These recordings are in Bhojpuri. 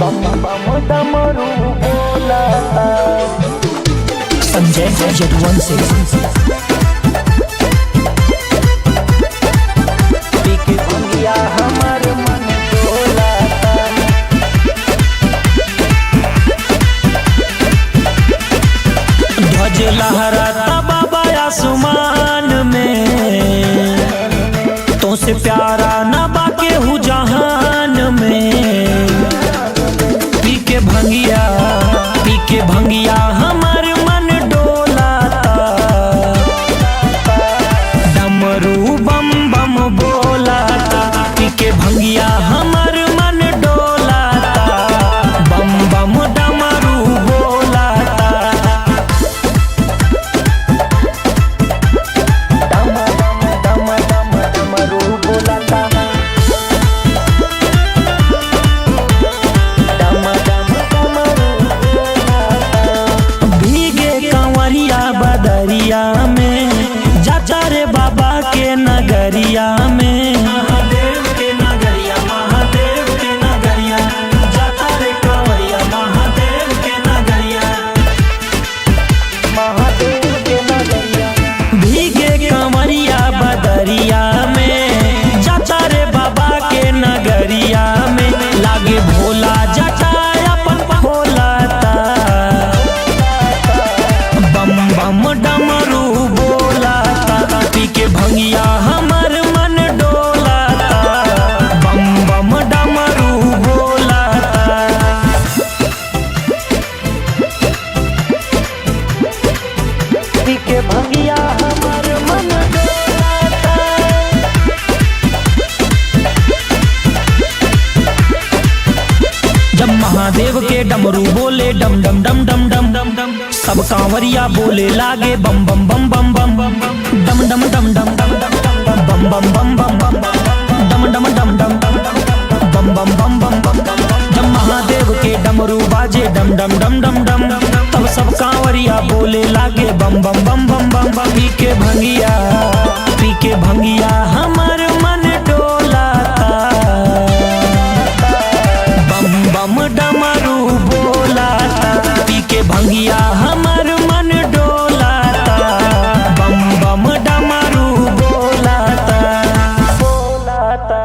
बम बम डमरू बोलाता। संजय यदुवंशी पी के भंगिया हमार मन डोलाता। ध्वज लहराता बाबा आसमान में, तो से प्यारा न बाके हु जहान में। पी के भंगिया हमार मन डोलाता। डमरू बम बम बोलाता। पी के भंगिया हमार मन डोलाता। बम बम डमरू बोलाता। डम डम डम डम डमरू बोलाता। डम डम डमरू बोलाता। भीगे कंवरिया बदरिया में, जाता रे बाबा के नगरिया में। महादेव के नगरिया, महादेव के नगरिया, जाता रे कंवरिया महादेव के नगरिया। महादेव के नगरिया। भीगे कंवरिया बदरिया में, जाता रे बाबा के नगरिया में। लागे भोला जटा अपन खोलाता। बम बम डमरू बोलाता। पी के भंगिया हमर मन डोलाता। बम बम डमरू बोलाता। पी के भंगिया हमार मन डोलाता। जब महादेव के डमरू बोले डम डम डम डम डम डम डम, सब कांवरिया बोले लागे बम बम बम बम बम बम डम डम डम डम डम बम बम बम बम बम डम डम डम डम बम बम बम बम बम। जब महादेव के डमरू बाजे डम डम डम डम डम, तब सब कांवरिया बोले लागे बम बम बम बम बम बम। पी के भंगिया हमार मन डोलाता। बम बम डमरू बोलाता। पी के भंगिया हमर मन डोलाता। बम बम डमरू बोलाता। बोलाता।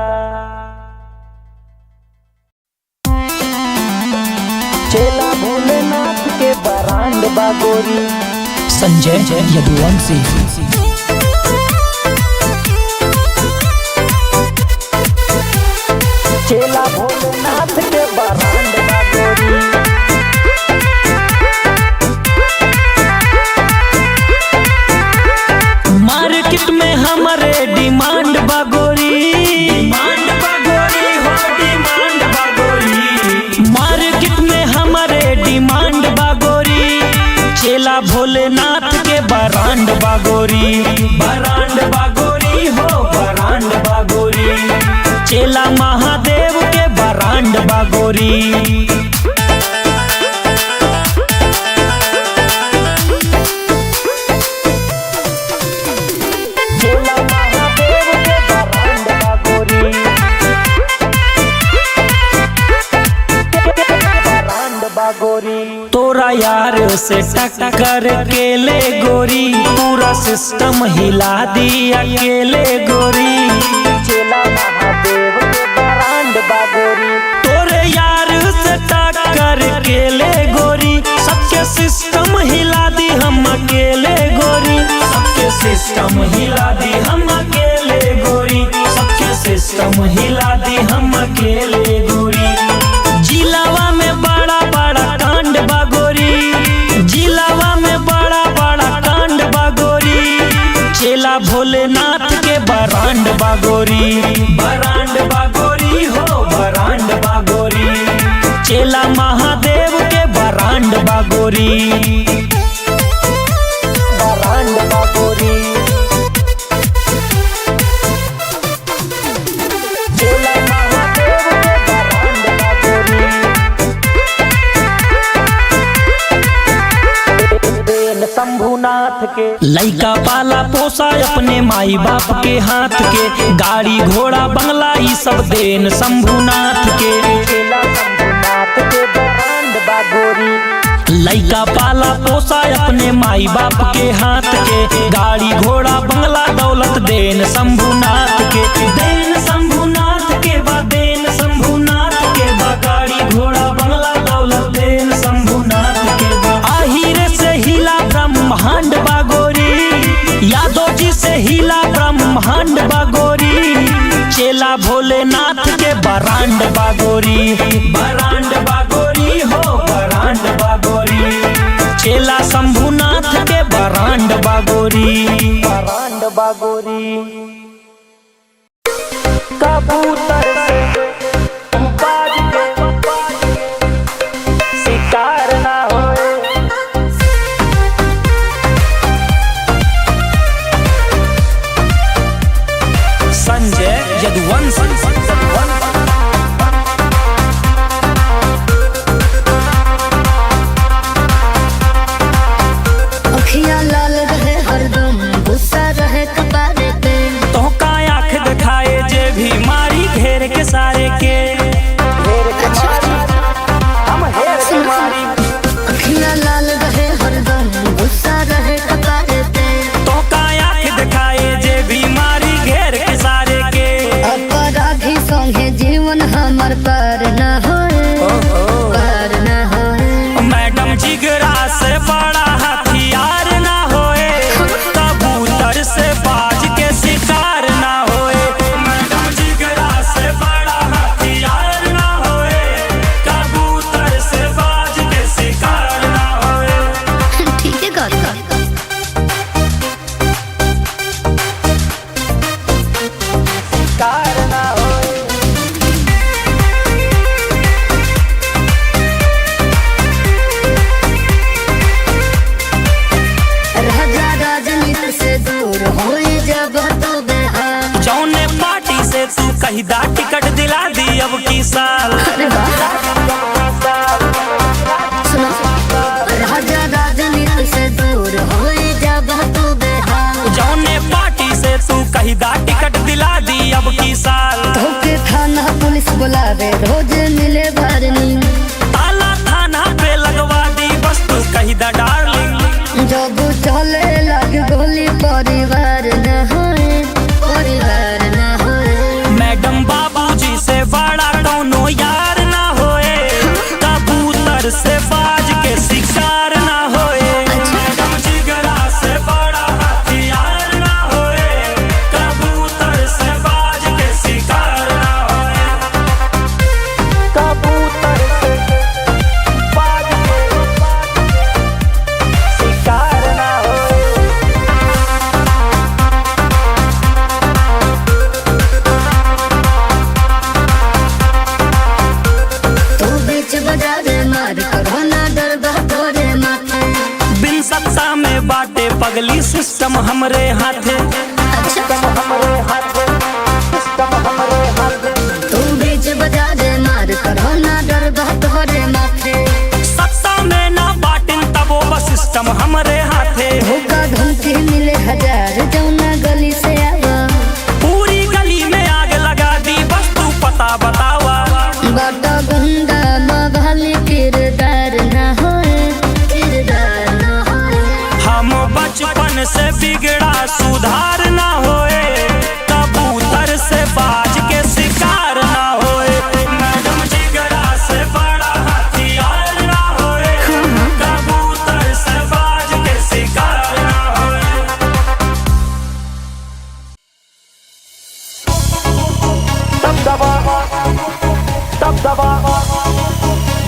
चेला भोलेनाथ के बरांड बागोरी। संजय यदुवंशी चेला भोलेनाथ के बरांड बागोरी। मार्केट में हमारे डिमांड बागोरी। डिमांड बागोरी हो डिमांड बागोरी। मार्केट में हमारे डिमांड बागोरी। चेला भोलेनाथ के बरांड बागोरी। बरांड बागोरी हो बरांड बागोरी। चेला महादेव के बरांड बागोरी। चेला महादेव के बरांड बागोरी। बरांड बागोरी। तोरा यार से टक्कर के ले गोरी, पूरा सिस्टम हिला दी अकेले गोरी। चेला महादेव के बरांड बागोरी। तोरे यार से टक्कर के ले गोरी, सबके सिस्टम हिला दी हम अकेले गोरी। सबके सिस्टम हिला दी हम अकेले गोरी। सबके सिस्टम हिला दी हम अकेले गोरी। जिलावा में बड़ा बड़ा कांड बागोरी। जिलावा में बड़ा बड़ा कांड बागोरी। चेला भोलेनाथ के बरांड बागोरी। बरांड बागोरी हो बरांड बागोरी। चेला महादेव के बरांड बागोरी। बरांड बागोरी। चेला महादेव के बरांड बागोरी। देन शंभुनाथ के लइका पाला पोसा अपने माई बाप के हाथ के। गाड़ी घोड़ा बंगला ई सब देन शंभुनाथ के। चेला शंभुनाथ लइका पाला पोसा अपने माई बाप के हाथ के, गाड़ी घोड़ा बंगला दौलत देन शंभुनाथ के, देन शंभुनाथ के बा, देन शंभुनाथ के बा, गाड़ी घोड़ा बंगला दौलत देन शंभुनाथ के बा। आहिर से हिला ब्रह्मांड बागोरी, यादव जी से हिला ब्रह्मांड बागोरी, चेला भोलेनाथ के बरांड बागोरी, बरांड बागोरी हो बरांड बागोरी, चेला शंभुनाथ के बरांड बागोरी, बरांड बागोरी। कबूतर से बाज के शिकार ना होए, संजय यदुवंशी। अखियाँ लाल रहे हरदम, गुस्सा रहे कपारे पे, तोहका आँख दिखाए जे भी मारी घेर के सारे के, ढेर के मारी हम हेर के मारी। अखियाँ लाल रहे हरदम, गुस्सा रहे कपारे पे, तोहका आँख दिखाए जे भी मारी घेर के सारे के। अपराधी संगे जीवन हमर पार न होए, पार न होए। मैडम जिगरा से बड़ा हथियार ना होए, कबूतर से बाज के शिकार ना होए, मैडम जिगरा से बड़ा हथियार ना होए, कबूतर से बाज के शिकार ना होए। ठीक है गौर शिकार ना होए, राजा राजनीति से दूर होए जब तो बेहाल। जौने पार्टी से तू कहिदा टिकट दिला दी अब की साल, अरे वाह, सुनो, राजा राजनीति से दूर होए जब तो बेहाल। जौने पार्टी से तू कहिदा टिकट दिला दी अब की साल। धोखे थाना पुलिस बुलावे, रोज मिले भरनी, ताला थाना पे लगवा दी बस तू कहिदा डार्लिंग। जब चले लग गोली परिवार न होए, परिवार न होए। मैडम बाबूजी से बड़ा कौनो यार ना होए, कबूतर से बाज के शिकार ना होए, मैडम जिगरा से बड़ा हथियार ना होए, कबूतर से बाज के शिकार ना होए। कबूतर से बाज के शिकार ना होए, तू बीच बाजार मार करो ना डर बा तोरे माथे। बिन सत्ता में बाटे पगली सिस्टम हमरे हाथे, सिस्टम हमरे हाथे, सिस्टम हमरे हाथे। तू बीच बाजार मार करो ना डर बा तोरे माथे। सत्ता में ना बाटिन तबो बस सिस्टम हमरे हाथे। धोखा धमकी मिले हजार, जौना गली से आवा, पूरी गली में आग लगा दी बस तू पता बतावा। बाटा गुंडा मवाली किरदार न होए, किरदार न होए। हम बचपन से बिगड़ा सुधार ना होए, कबूतर से बाज के शिकार ना होए, मैडम जिगरा से बड़ा हथियार ना होए, कबूतर से बाज के शिकार ना होए। दबदबा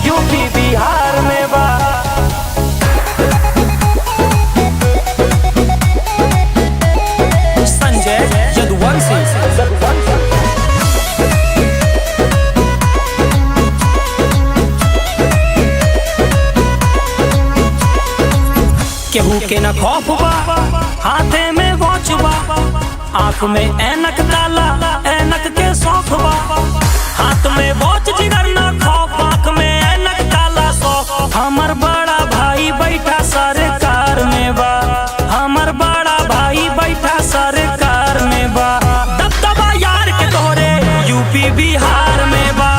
यूपी बिहार में बा, संजय यदुवंशी। केहू के न खौफ बा, हाथे में वॉच बा, आँख में ऐनक काला, ऐनक के शौक बा, हाथ में वॉच जिगर न खौफ, आँख में ऐनक काला शौक। हमर बड़ा भाई बैठा सरकार में बा, हमर बड़ा भाई बैठा सरकार में बा, दबदबा यार के तोरे यूपी बिहार में बा,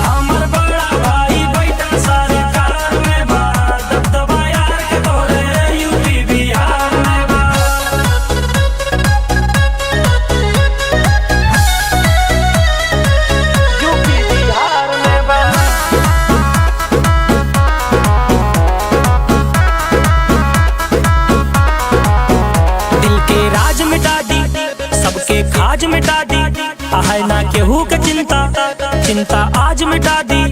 हमर बड़ा भाई बैठा सरकार में बा, दबदबा के चिंता चिंता आज मिटा दी,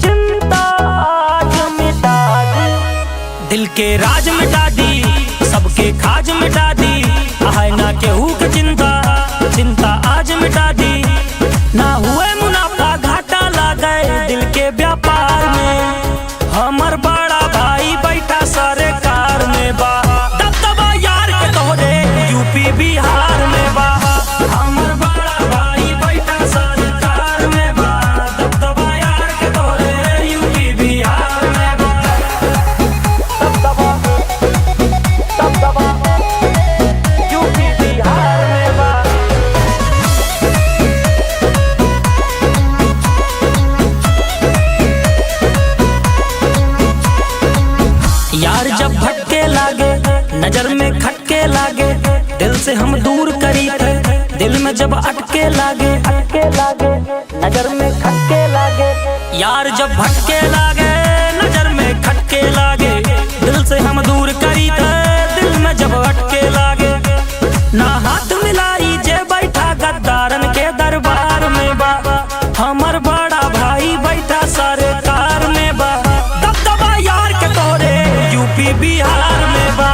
चिंता आज मिटा दी, दिल के राज मिटा दी, सबके खाज मिटा दी। आए ना केहू के चिंता चिंता आज मिटा दी, ना हुए मुनाफा घाटा लागे दिल के व्यापार में। हमर बड़ा भाई बैठा सरकार में बा, दबदबा यार के तोहरे यूपी बिहार में बा। हमर बड़ा भाई बैठा सरकार में बा, दबदबा यार के तोहरे यूपी बिहार में बा। दबदबा दबदबा यूपी बिहार में बा। यार जब भटके लागे नजर में खटके लागे, दिल से हम दूर करी थे दिल में जब अटके लागे, अटके लागे नजर में खटके लागे, यार जब भटके लागे नजर में खटके लागे, दिल से हम दूर करी थे दिल में जब अटके लागे। ना हाथ मिलाई जे बैठा गद्दारन के दरबार में बा, हमर बड़ा भाई बैठा सरकार में बा, दबदबा यार के तोरे यूपी बिहार में बा।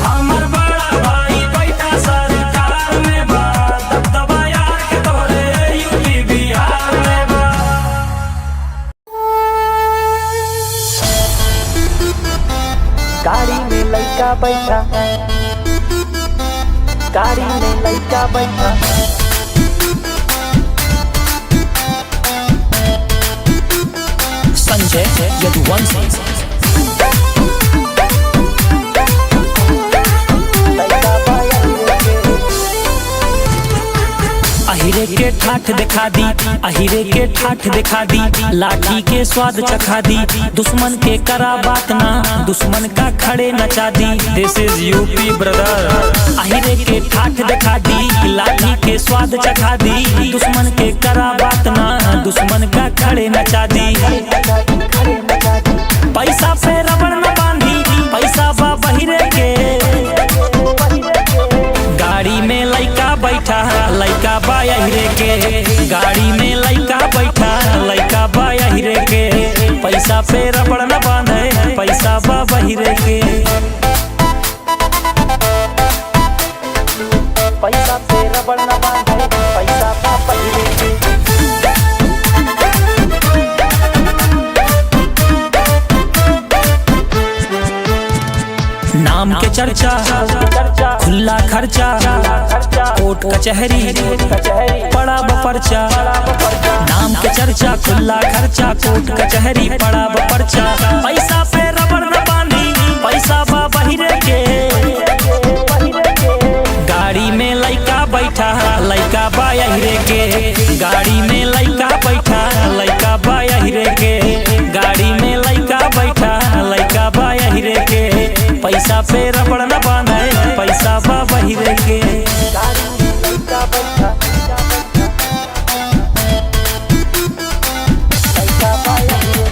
हमर बड़ा भाई बैठा सरकार में बा, दबदबा यार के तोरे यूपी बिहार में बा। गाड़ी में लड़का बैठा, गाड़ी में लड़का बैठा, संजय यदुवंशी। लड़का बाया के अहिरे के ठाठ दिखा दी, अहिरे के ठाठ दिखा दी, लाठी के स्वाद चखा दी, दुश्मन के करा बात ना दुश्मन का खड़े नचा दी। दिस इज यूपी ब्रदर। अहिरे के ठाठ दिखा दी, लाठी के स्वाद चखा दी, दुश्मन के करा बात ना दुश्मन का खड़े नचा दी। पैसा पे रबड़ न बांधी, पैसा बा बहिरे के, गाड़ी में लइका बैठा लइका बा अहिरे के, गाड़ी में लइका बैठा लइका बा अहिरे के, पैसा पे रबड़ न बांधे पैसा बा बहिरे के। पैसा पे रबड़ न बांधे पैसा बा बहिरे के। नाम के चर्चा खुला खर्चा, कोर्ट कचहरी पड़ा बपर्चा। नाम के चर्चा खुला खर्चा, कोर्ट कचहरी पड़ा बपर्चा। पैसा पे रबड़ न बांधी पैसा बा बहिरे के, गाड़ी में लइका बैठा लइका बा अहिरे के, गाड़ी में लइका बैठा लइका बा अहिरे के, गाड़ी में लइका बैठा लइका बा अहिरे के, पैसा पे रबड़ न बांधे पैसा बा बहिरे के। गाड़ी में लड़का बैठा, पैसा बाया के।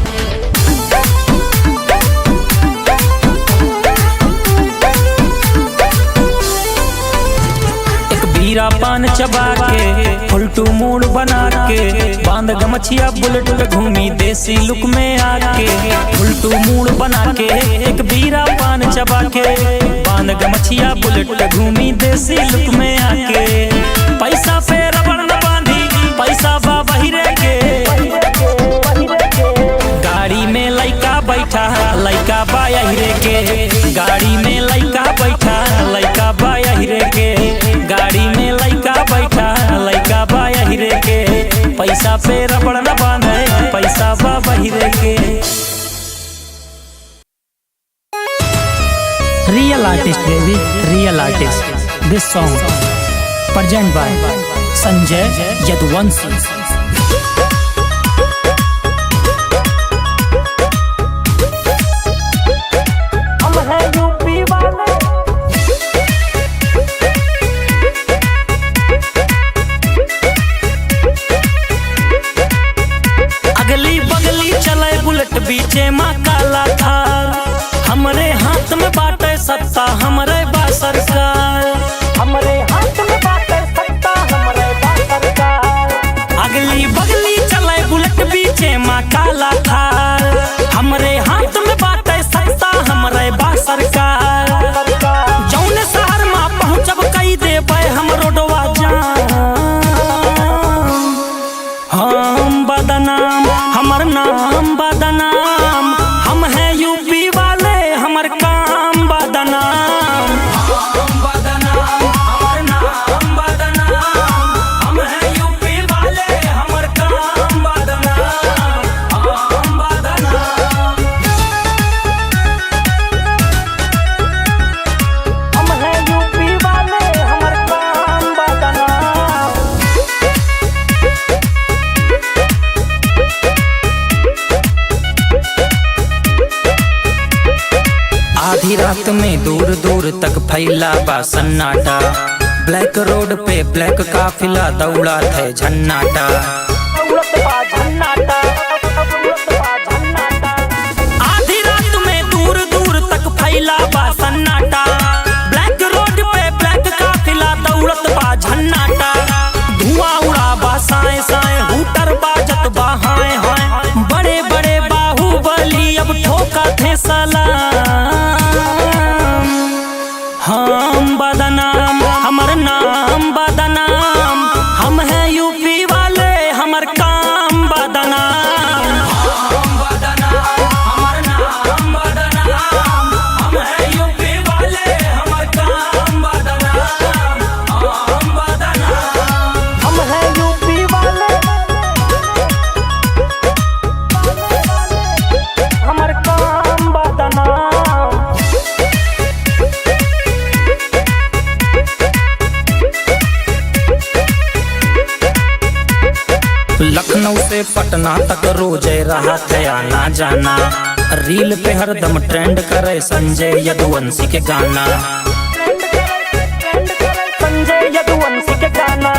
एक बीरा पान चबा के फुलटू मूड बना के, बांध गमछिया बुलेट पे घूमी देसी लुक में आके। फुलटू मूड बना के एक बीरा पान चबा के, बांध गमछिया बुलेट पे घूमी देसी लुक में आके। पैसा पे रबड़ न बांधी पैसा बा बहिरे के, गाड़ी में लइका बैठा लइका बा अहिरे के, गाड़ी में लइका बैठा लइका बा अहिरे के, गाड़ी में लइका बैठा लइका बा अहिरे के, पैसा पे रबड़ न बांधे पैसा बा बहिरे के। Real artist baby, real artist. This song present by Sanjay Yaduvanshi. हम हैं यूपी वाले, अगली बगली चले बुलेट बीचे माँ काला थार, हमरे हाथ में बाटे सत्ता हमरे बा सरकार, हमरे हाथ में बाटे सत्ता हमरे बा सरकार। काला थार। हमरे हाथ में बाटे सत्ता, हमरे बा सरकार। जौने शहर में पहुँचब कई देबै हम रोडवा जाम। हम बदनाम, हमर नाम बदनाम, हम हैं यूपी वाले, हमर काम बदनाम। हम बदनाम, हमर नाम बदनाम, हम हैं यूपी वाले, हमर काम बदनाम। हम बदनाम, हम हैं यूपी वाले, हमर काम बदनाम। आधी रात में दूर दूर तक फैला बा सन्नाटा। ब्लैक रोड पे ब्लैक काफिला दौड़ा थे झन्नाटा। आधी रात में दूर दूर तक फैला बा सन्नाटा। ब्लैक रोड पे ब्लैक काफिला दौड़त बा झन्नाटा। धुआं उड़ा बा साए साए, हूटर बाजत बा हाय हाय। बड़े बड़े बाहुबली अब ठोका थे सलाम। हम बदनाम, हमर नाम बदनाम, हम हैं यूपी वाले, हमर काम बदनाम। हम बदनाम, हमर नाम बदनाम, हम हैं यूपी वाले, हमर काम बदनाम। हम बदनाम, हम हैं यूपी वाले, हमर काम बदनाम। लखनऊ से पटना तक रोज रहा थे आना जाना। रील पे हरदम ट्रेंड करे संजय यदुवंशी के गाना। संजय यदुवंशी के गाना।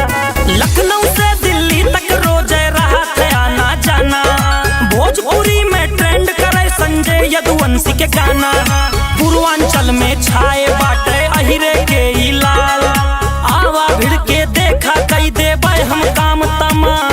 लखनऊ से दिल्ली तक रोज रहा थे आना जाना। भोजपुरी में ट्रेंड करे संजय यदुवंशी के गाना। पूर्वांचल में छाए बाटे अहिरे के ई लाल। आवा भिड़ के देखा कई देबै हम काम तमाम।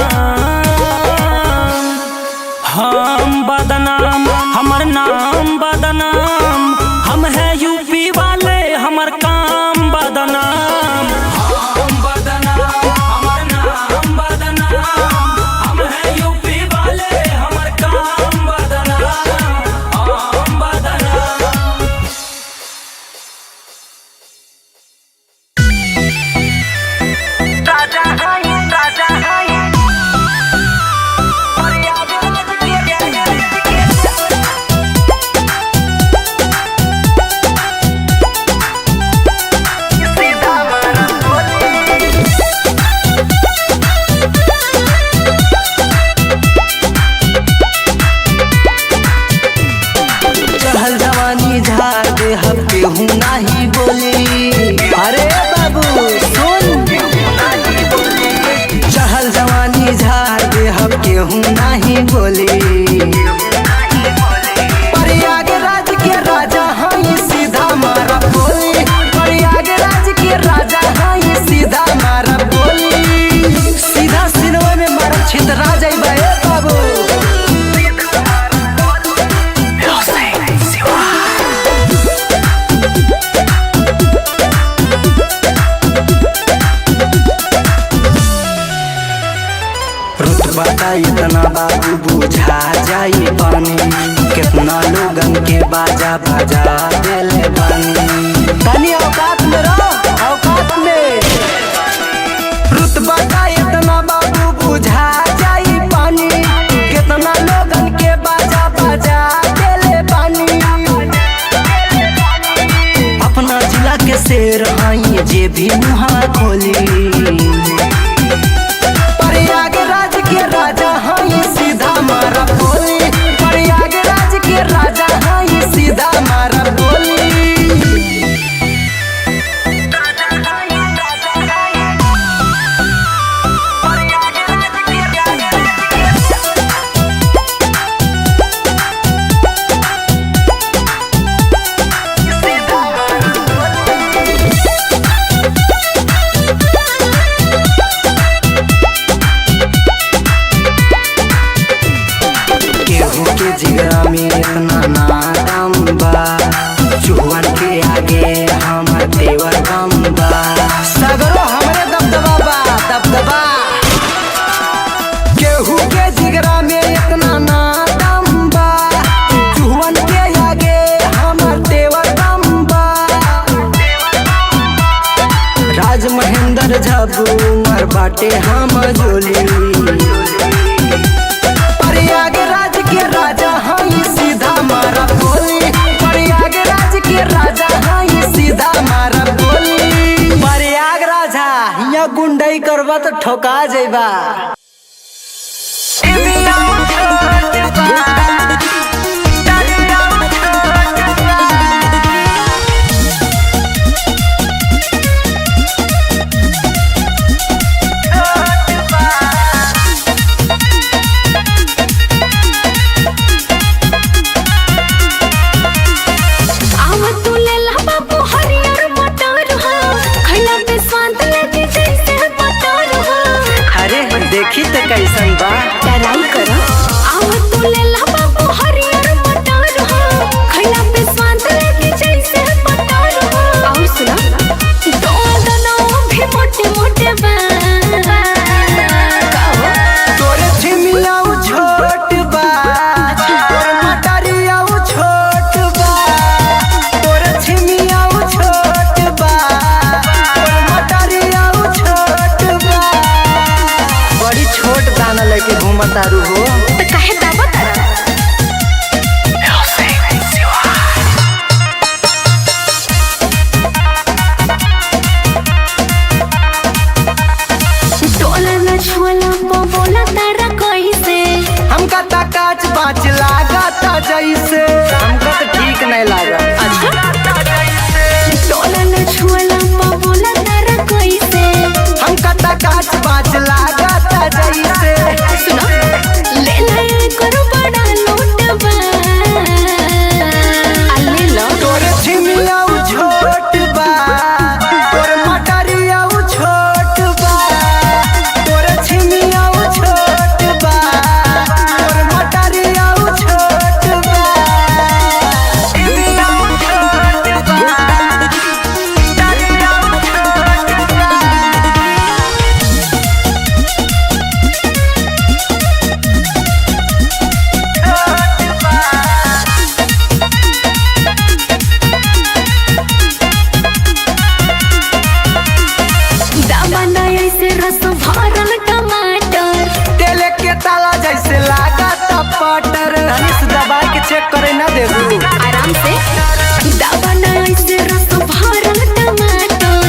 हम बदनाम, हमर नाम बदनाम, हम हैं यूपी वाले, हमर काम बदनाम। हम बदनाम, हमर नाम बदनाम, हम हैं यूपी वाले, हमर काम बदनाम। हम बदनाम। राजा हाय, राजा हाय, चढ़ल जवानी झाड़ दे हम केहू नाही बोली। अरे बाबू सुन, चढ़ल जवानी झाड़ दे हम केहू नाही बोली। प्रयागराज के राजा हई सीधा मारा बोली। प्रयागराज के राजा हई सीधा मारा बोली। सीधा सिनवा में मारा छितरा जाइबे बाबू। रुतबा इतना बाबू बुझा जाई पानी। कितना लोगन के बाजा बाजा देले बानी। तनी औकात में रहो, औकात में। रुतबा इतना बाबू बुझा जाई पानी। कितना लोगन के बाजा बाजा देले बानी। अपना जिला के शेर हई जे भी मुहा खोली। प्रयागराज के राजा हई सीधा मारा बोली। प्रयागराज के राजा हई सीधा मारा बोली। बाटे हम जोली। प्रयागराज के राजा हई सीधा मारा बोली, प्रयागराज के राजा हई सीधा मारा बोली। प्रयागराज यहाँ गुंडई करबा तो ठोका जेबा। देखी तो कैसन बा डराई करो आव तू ले ला बाबू हरियर मटर हो खैला पे स्वाद लगे जैसे मटर हो। और सुना दोनों भी मोटे मोटे बा तोरे छिमिया छोट बा, तोर मटरिया छोट बा, तोरे छिमिया छोट बा, तोर मटरिया छोट बा। बड़ी छोट दाना लेके घूमतारू हो तो काहे दावा तारा टोला न छोला बोला तारा कैसे हमका ता काच बाच लागता जैसे, हमका तो ठीक नहीं लगा। टोला न छोला बोला तारा कैसे हमका ता काच बाच लागता जैसे। सुनो ले ले करो बड़ा लोटबा ले लो तोरे छिमिया छोट बा, तोर मटरिया छोट बा, तोरे छिमिया छोट बा, तोर मटरिया छोट बा। छिमिया छोट बा, मटरिया छोट बा। दामना ऐसे रस भरल टमाटर तेल के ताला जैसे लागता पटर। धनिस दबा के चेक करे ना देबू। आराम से दामना ऐसे रस भरल टमाटर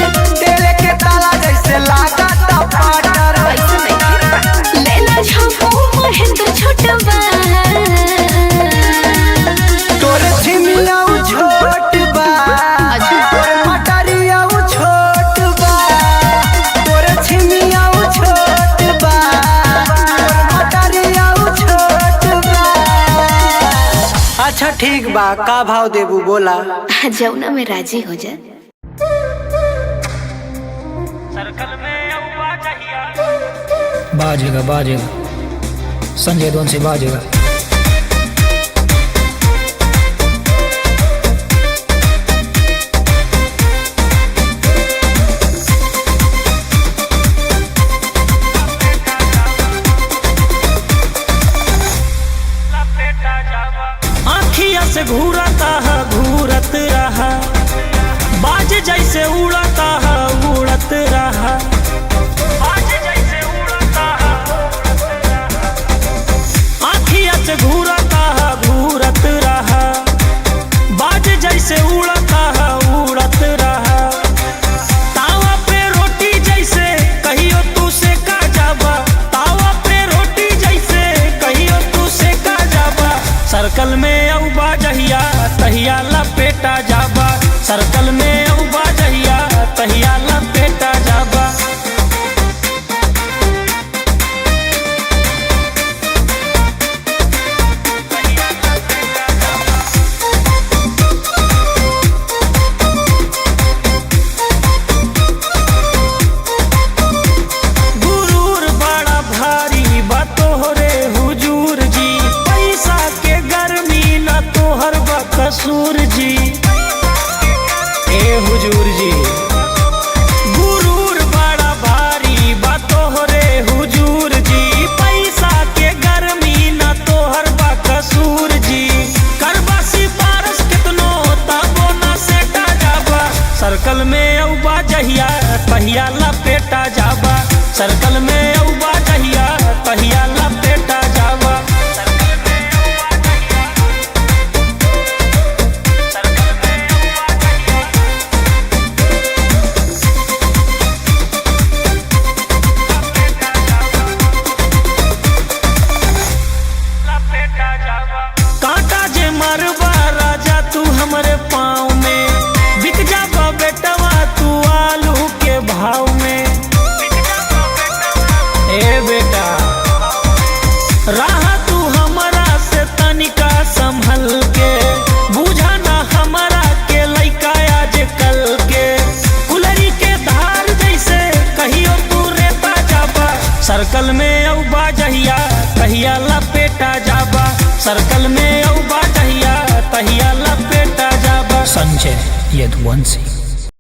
तेल के ताला जैसे लागता पटर। ऐसे नहीं ले ला झपो महेंद्र छोटबा तोरे छिमिया छोट बा, तोरे मटरिया छोट बा, तोरे छिमिया छोट बा, तोरे मटरिया छोट बा। अच्छा ठीक बा, का भाव देबू बोला। जौना में राजी हो जा। सर्कल में अब्बा कहिया बाजेगा बाजेगा संजय दोन से बाजेगा। आँखिया से घूरता है घूरत रहा, बाज जैसे उड़ता है उड़त रहा, बाज जैसे उड़ता है उड़त रहा। आँखिया से घूरता है घूरत रहा, बाज जैसे उड़ता है उड़त रहा। तावा पे रोटी जैसे कहियो तू से का जाबा, तावा पे रोटी जैसे कहियो तू से का जाबा। सर्कल में अउबा जहिया तहिया लपेटा जाबा, सर्कल में अउबा जहिया तहिया लपेटा जाबा। गुरूर बड़ा भारी बा तोहरे हुजूर जी, पैसा के गर्मी न तोहर बा कसूर जी। ए हुजूर जी गुरूर बड़ा भारी बा तोहरे हुजूर जी, पैसा के गर्मी न तोहर बा कसूर जी। करबा सिफारिश कितनो तबो न सेटा जाबा, सर्कल में अउबा जहिया तहिया लपेटा जाबा, सर्कल में औबा जहिया तहिया लपेटा जावा। कांटा जे मरवा राजा तू हमरे पाँव में, बिक जाबा बेटवा तू आलू के भाव में। ए बेटा राह तू हमरा से तनिका संभल के, बुझा ना हमरा के लइका आज कल के। कुलरी के धार जैसे कहियो तू रेता जाबा, सर्कल में औबा जहिया तहिया लपेटा जाबा। सर्कल में औबा जहिया तहिया लपेटा जाबा। संजय यदुवंशी।